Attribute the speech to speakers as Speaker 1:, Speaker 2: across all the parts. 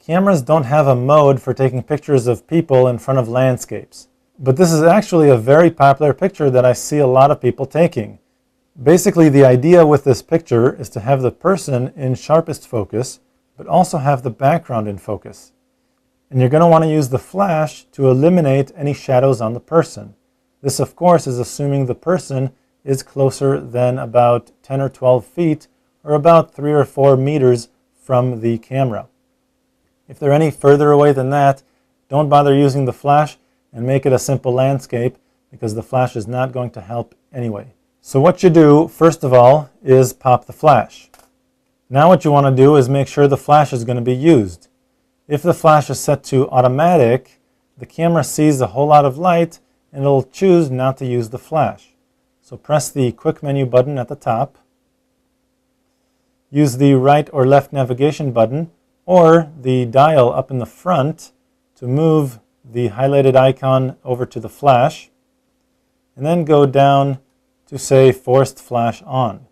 Speaker 1: Cameras don't have a mode for taking pictures of people in front of landscapes. But this is actually a very popular picture that I see a lot of people taking. Basically, the idea with this picture is to have the person in sharpest focus, but also have the background in focus. And you're going to want to use the flash to eliminate any shadows on the person. This, of course, is assuming the person is closer than about 10 or 12 feet, or about 3 or 4 meters from the camera. If they're any further away than that, don't bother using the flash and make it a simple landscape, because the flash is not going to help anyway. So what you do, first of all, is pop the flash. Now what you want to do is make sure the flash is going to be used. If the flash is set to automatic, the camera sees a whole lot of light and it'll choose not to use the flash. So press the quick menu button at the top. Use the right or left navigation button or the dial up in the front to move the highlighted icon over to the flash, and then go down to say forced flash on.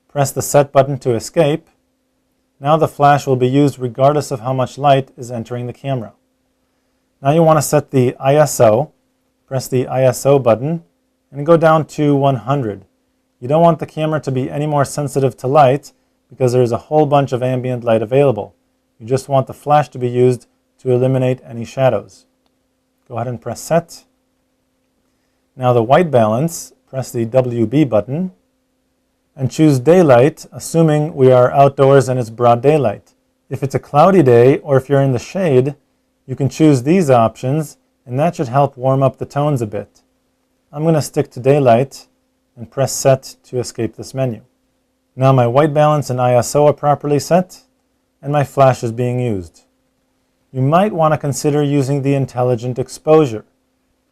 Speaker 1: Press the set button to escape. Now the flash will be used regardless of how much light is entering the camera. Now you want to set the ISO. Press the ISO button and go down to 100. You don't want the camera to be any more sensitive to light because there's a whole bunch of ambient light available. You just want the flash to be used to eliminate any shadows. Go ahead and press set. Now the white balance, press the WB button and choose daylight, assuming we are outdoors and it's broad daylight. If it's a cloudy day or if you're in the shade, you can choose these options and that should help warm up the tones a bit. I'm going to stick to daylight and press set to escape this menu. Now my white balance and ISO are properly set and my flash is being used. You might want to consider using the intelligent exposure.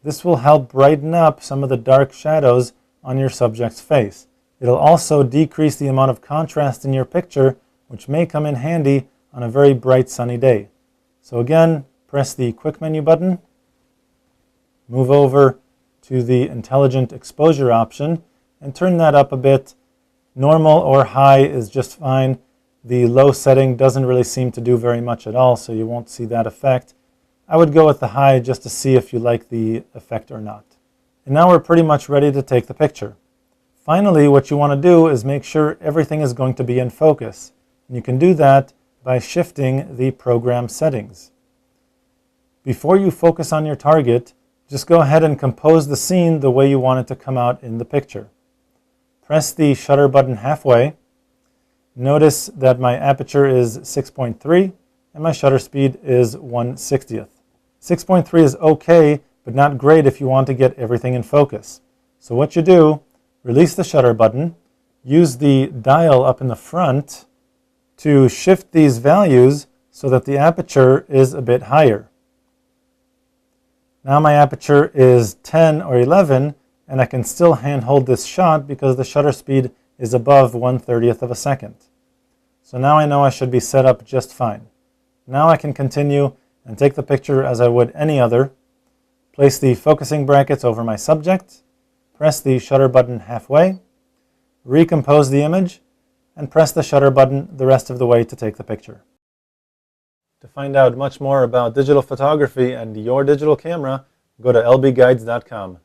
Speaker 1: This will help brighten up some of the dark shadows on your subject's face. It'll also decrease the amount of contrast in your picture, which may come in handy on a very bright sunny day. So again, press the quick menu button, move over to the intelligent exposure option and turn that up a bit. Normal or high is just fine. The low setting doesn't really seem to do very much at all, so you won't see that effect. I would go with the high just to see if you like the effect or not. And now we're pretty much ready to take the picture. Finally, what you want to do is make sure everything is going to be in focus. And you can do that by shifting the program settings. Before you focus on your target, just go ahead and compose the scene the way you want it to come out in the picture. Press the shutter button halfway. Notice that my aperture is 6.3 and my shutter speed is 1/60th. 6.3 is okay, but not great if you want to get everything in focus. So what you do, release the shutter button, use the dial up in the front to shift these values so that the aperture is a bit higher. Now my aperture is 10 or 11 and I can still handhold this shot because the shutter speed is above 1/30th of a second. So now I know I should be set up just fine. Now I can continue and take the picture as I would any other. Place the focusing brackets over my subject, press the shutter button halfway, recompose the image, and press the shutter button the rest of the way to take the picture. To find out much more about digital photography and your digital camera, go to lbguides.com.